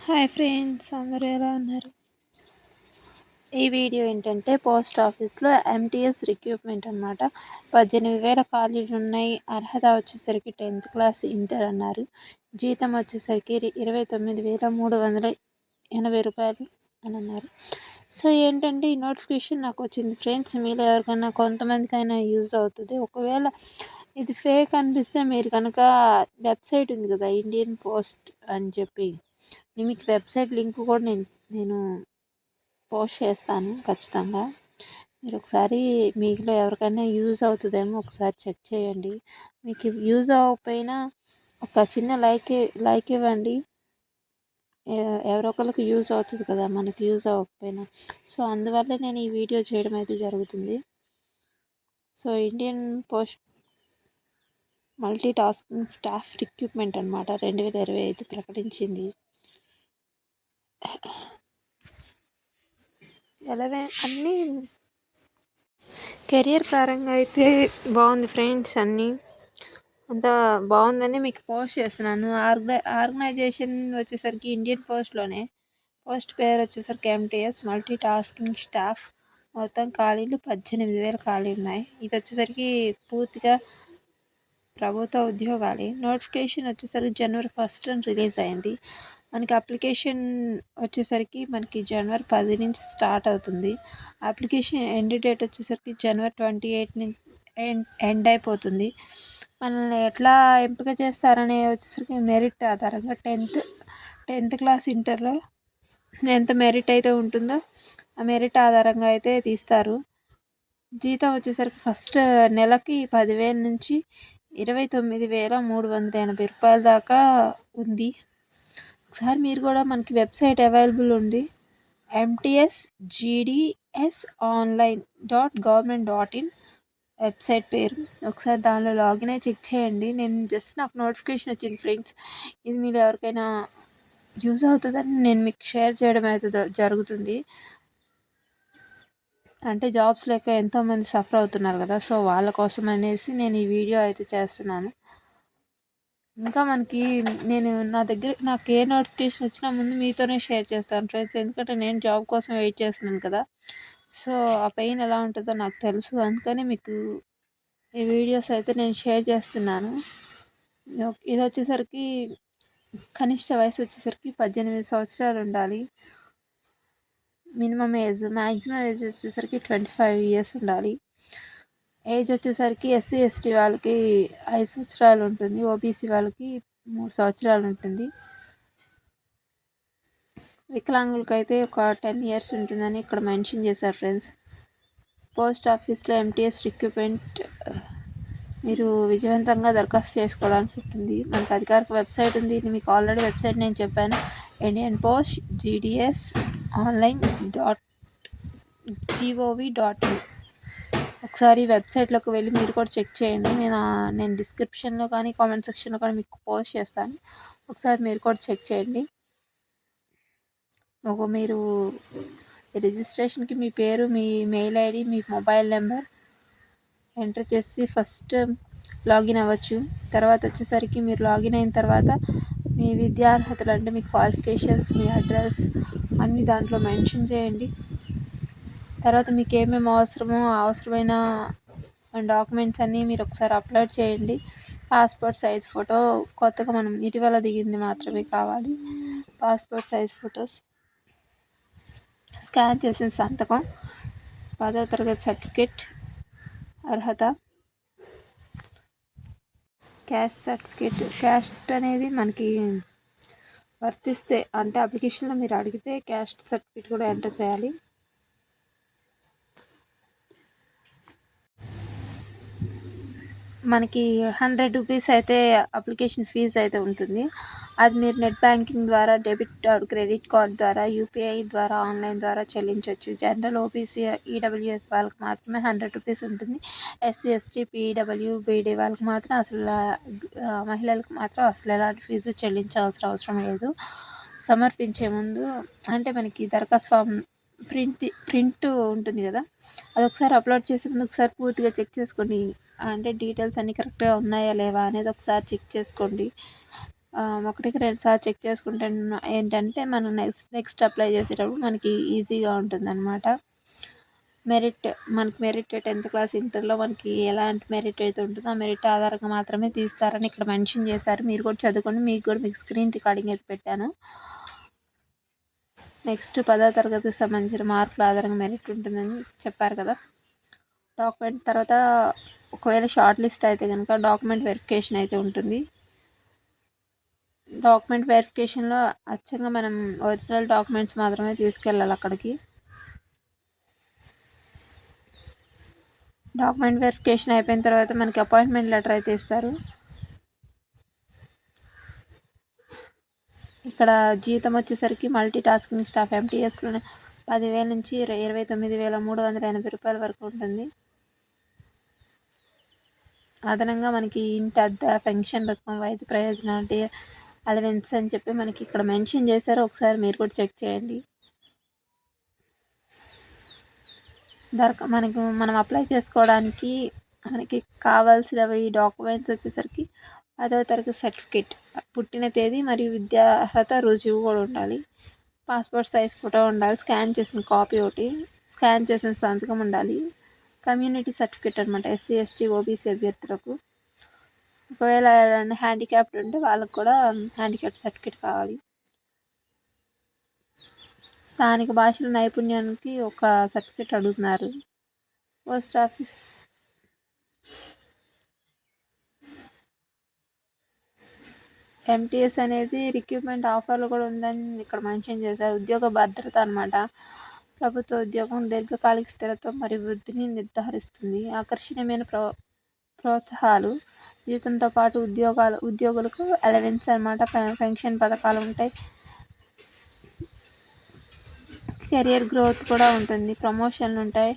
Hi friends, అందరూ ఎలా ఉన్నారు? ఈ వీడియో ఏంటంటే పోస్ట్ ఆఫీస్లో ఎంటీఎస్ రిక్రూట్మెంట్ అనమాట. 18,000 ఖాళీలు ఉన్నాయి. అర్హత వచ్చేసరికి 10th క్లాస్ ఇంటర్ అన్నారు. జీతం వచ్చేసరికి 29,380 రూపాయలు అని అన్నారు. సో ఏంటంటే ఈ నోటిఫికేషన్ నాకు వచ్చింది ఫ్రెండ్స్. మీలో ఎవరికైనా కొంతమందికైనా యూజ్ అవుతుంది. ఒకవేళ ఇది ఫేక్ అనిపిస్తే మీరు కనుక వెబ్సైట్ ఉంది కదా, ఇండియన్ పోస్ట్ అని చెప్పి, మీకు వెబ్సైట్ లింక్ కూడా నేను పోస్ట్ చేస్తాను ఖచ్చితంగా. మీరు ఒకసారి మీలో ఎవరికైనా యూజ్ అవుతుందేమో ఒకసారి చెక్ చేయండి. మీకు యూజ్ అవ్వకపోయినా ఒక చిన్న లైక్ ఇవ్వండి. ఎవరో ఒకరికి యూజ్ అవుతుంది కదా, మనకి యూజ్ అవ్వకపోయినా. సో అందువల్ల నేను ఈ వీడియో చేయడం అయితే జరుగుతుంది. So Indian post multi tasking staff recruitment అనమాట 2025 ప్రకటించింది. అన్నీ కెరియర్ పరంగా అయితే బాగుంది ఫ్రెండ్స్. అన్నీ అంతా బాగుందని మీకు పోస్ట్ చేస్తున్నాను. ఆర్గనైజేషన్ వచ్చేసరికి ఇండియన్ పోస్ట్లోనే. పోస్ట్ పేరు వచ్చేసరికి ఎంటీఎస్ మల్టీ టాస్కింగ్ స్టాఫ్. మొత్తం ఖాళీలు 18,000 ఖాళీలు ఉన్నాయి. ఇది వచ్చేసరికి పూర్తిగా ప్రభుత్వ ఉద్యోగాలే. నోటిఫికేషన్ వచ్చేసరికి January 1 రిలీజ్ అయింది. మనకి అప్లికేషన్ వచ్చేసరికి మనకి January 10 నుంచి స్టార్ట్ అవుతుంది. అప్లికేషన్ ఎండ్ డేట్ వచ్చేసరికి January 28 ఎండ్ అయిపోతుంది. మనల్ని ఎట్లా ఎంపిక చేస్తారనే వచ్చేసరికి మెరిట్ ఆధారంగా 10th క్లాస్ ఇంటర్లో ఎంత మెరిట్ అయితే ఉంటుందో ఆ మెరిట్ ఆధారంగా అయితే తీస్తారు. జీతం వచ్చేసరికి ఫస్ట్ నెలకి 10,000 నుంచి 29,380 రూపాయల దాకా ఉంది. ఒకసారి మీరు కూడా, మనకి వెబ్సైట్ అవైలబుల్ ఉంది, mtsgdsonline.government.in వెబ్సైట్ పేరు. ఒకసారి దానిలో లాగిన్ అయ్యి చెక్ చేయండి. నాకు నోటిఫికేషన్ వచ్చింది ఫ్రెండ్స్. ఇది మీరు ఎవరికైనా యూజ్ అవుతుందని నేను మీకు షేర్ చేయడం అయితే జరుగుతుంది. అంటే జాబ్స్ లేక ఎంతోమంది సఫర్ అవుతున్నారు కదా, సో వాళ్ళ కోసం అనేసి నేను ఈ వీడియో అయితే చేస్తున్నాను. ఇంకా మనకి నాకు ఏ నోటిఫికేషన్ వచ్చినా ముందు మీతోనే షేర్ చేస్తాను ఫ్రెండ్స్. ఎందుకంటే నేను జాబ్ కోసం వెయిట్ చేస్తున్నాను కదా, సో ఆ పెయిన్ ఎలా ఉంటుందో నాకు తెలుసు. అందుకని మీకు ఈ వీడియోస్ అయితే నేను షేర్ చేస్తున్నాను. ఇది వచ్చేసరికి కనిష్ట వయసు వచ్చేసరికి 18 సంవత్సరాలు ఉండాలి. మినిమం ఏజ్, మ్యాక్సిమం ఏజ్ వచ్చేసరికి 25 ఇయర్స్ ఉండాలి. ఏజ్ వచ్చేసరికి ఎస్సీ ఎస్టీ వాళ్ళకి 5 సంవత్సరాలు ఉంటుంది. ఓబీసీ వాళ్ళకి 3 సంవత్సరాలు ఉంటుంది. వికలాంగులకి అయితే ఒక 10 ఇయర్స్ ఉంటుందని ఇక్కడ మెన్షన్ చేశారు ఫ్రెండ్స్. పోస్ట్ ఆఫీస్లో ఎంటీఎస్ రిక్రూట్మెంట్ మీరు విజయవంతంగా దరఖాస్తు చేసుకోవడానికి ఉంటుంది. మనకు అధికారిక వెబ్సైట్ ఉంది. ఇది మీకు ఆల్రెడీ వెబ్సైట్ నేను చెప్పాను, ఇండియన్ పోస్ట్ gdsonline.gov.in. ఒకసారి వెబ్సైట్లోకి వెళ్ళి మీరు కూడా చెక్ చేయండి. నేను డిస్క్రిప్షన్లో కానీ కామెంట్ సెక్షన్లో కానీ మీకు పోస్ట్ చేస్తాను. ఒకసారి మీరు కూడా చెక్ చేయండి. మీరు రిజిస్ట్రేషన్కి మీ పేరు, మీ మెయిల్ ఐడి, మీ మొబైల్ నెంబర్ ఎంటర్ చేసి ఫస్ట్ లాగిన్ అవ్వచ్చు. తర్వాత వచ్చేసరికి మీరు లాగిన్ అయిన తర్వాత మీ విద్యార్హతలు, అంటే మీ క్వాలిఫికేషన్స్, మీ అడ్రస్ అన్నీ దాంట్లో మెన్షన్ చేయండి. తర్వాత మీకు ఏమేమి అవసరమైన డాక్యుమెంట్స్ అన్నీ మీరు ఒకసారి అప్లోడ్ చేయండి. పాస్పోర్ట్ సైజ్ ఫోటో, కొత్తగా మనం ఇటీవల దిగింది మాత్రమే కావాలి. పాస్పోర్ట్ సైజ్ ఫొటోస్, స్కాన్ చేసిన సంతకం, 10వ తరగతి సర్టిఫికేట్, అర్హత, క్యాస్ట్ సర్టిఫికేట్. క్యాస్ట్ అనేది మనకి వర్తిస్తే, అంటే అప్లికేషన్లో మీరు అడిగితే క్యాస్ట్ సర్టిఫికేట్ కూడా ఎంటర్ చేయాలి. మనకి 100 రూపీస్ అయితే అప్లికేషన్ ఫీజు అయితే ఉంటుంది. అది మీరు నెట్ బ్యాంకింగ్ ద్వారా, డెబిట్ కార్డ్, క్రెడిట్ కార్డ్ ద్వారా, యూపీఐ ద్వారా, ఆన్లైన్ ద్వారా చెల్లించవచ్చు. జనరల్, ఓబీసీ, ఈడబ్ల్యూఎస్ వాళ్ళకి మాత్రమే 100 రూపీస్ ఉంటుంది. ఎస్సీ ఎస్టీ పీడబ్ల్యూ బీడీ వాళ్ళకి మాత్రం మహిళలకు మాత్రం అసలు ఎలాంటి ఫీజు చెల్లించాల్సిన అవసరం లేదు. సమర్పించే ముందు, అంటే మనకి దరఖాస్తు ఫామ్ ప్రింట్ ఉంటుంది కదా, అది ఒకసారి అప్లోడ్ చేసే ముందు ఒకసారి పూర్తిగా చెక్ చేసుకోండి. అంటే డీటెయిల్స్ అన్నీ కరెక్ట్గా ఉన్నాయా లేవా అనేది ఒకసారి చెక్ చేసుకోండి. ఒకటికి 2 సార్లు చెక్ చేసుకుంటే ఏంటంటే మనం నెక్స్ట్ అప్లై చేసేటప్పుడు మనకి ఈజీగా ఉంటుందన్నమాట. మనకి మెరిట్ 10th క్లాస్, ఇంటర్‌లో మనకి ఎలాంటి మెరిట్ అయితే ఉంటుందో ఆ మెరిట్ ఆధారంగా మాత్రమే తీస్తారని ఇక్కడ మెన్షన్ చేశారు. మీరు కూడా చదువుకోండి. మీకు స్క్రీన్ రికార్డింగ్ అయితే పెట్టాను. నెక్స్ట్ 10వ తరగతికి సంబంధించిన మార్కుల ఆధారంగా మెరిట్ ఉంటుందని చెప్పారు కదా. డాక్యుమెంట్ తర్వాత ఒకవేళ షార్ట్ లిస్ట్ అయితే కనుక డాక్యుమెంట్ వెరిఫికేషన్ అయితే ఉంటుంది. డాక్యుమెంట్ వెరిఫికేషన్లో అచ్చంగా మనం ఒరిజినల్ డాక్యుమెంట్స్ మాత్రమే తీసుకెళ్ళాలి అక్కడికి. డాక్యుమెంట్ వెరిఫికేషన్ అయిపోయిన తర్వాత మనకి అపాయింట్మెంట్ లెటర్ అయితే ఇస్తారు. ఇక్కడ జీతం వచ్చేసరికి మల్టీ టాస్కింగ్ స్టాఫ్ ఎంటీఎస్లోనే 10,000 నుంచి 29,380 రూపాయల వరకు ఉంటుంది. అదనంగా మనకి ఇంటి అద్దె, పెన్షన్ పథకం, వైద్య ప్రయోజనాలు, అలవెన్స్ అని చెప్పి మనకి ఇక్కడ మెన్షన్ చేశారు. ఒకసారి మీరు కూడా చెక్ చేయండి. మనం అప్లై చేసుకోవడానికి మనకి కావాల్సినవి డాక్యుమెంట్స్ వచ్చేసరికి 10వ తరగతి సర్టిఫికేట్, పుట్టిన తేదీ మరియు విద్యా అర్హత రుజువు కూడా ఉండాలి. పాస్పోర్ట్ సైజ్ ఫోటో ఉండాలి. స్కాన్ చేసిన కాపీ ఒకటి, స్కాన్ చేసిన సంతకం ఉండాలి. కమ్యూనిటీ సర్టిఫికేట్ అనమాట, ఎస్సీ, ఎస్టీ, ఓబీసీ అభ్యర్థులకు. ఒకవేళ హ్యాండిక్యాప్డ్ ఉంటే వాళ్ళకు కూడా హ్యాండిక్యాప్డ్ సర్టిఫికేట్ కావాలి. స్థానిక భాషల నైపుణ్యానికి ఒక సర్టిఫికేట్ అడుగుతున్నారు. పోస్ట్ ఆఫీస్ ఎంటీఎస్ అనేది రిక్రూట్మెంట్ ఆఫర్లు కూడా ఉందని ఇక్కడ మెన్షన్ చేశారు. ఉద్యోగ భద్రత అనమాట. ప్రభుత్వ ఉద్యోగం దీర్ఘకాలిక స్థిరత్వం మరియు వృద్ధిని నిర్ధారిస్తుంది. ఆకర్షణీయమైన ప్రోత్సాహాలు, జీతంతో పాటు ఉద్యోగులకు అలవెన్స్ అనమాట, పెన్షన్ పథకాలు ఉంటాయి. కెరియర్ గ్రోత్ కూడా ఉంటుంది, ప్రమోషన్లు ఉంటాయి.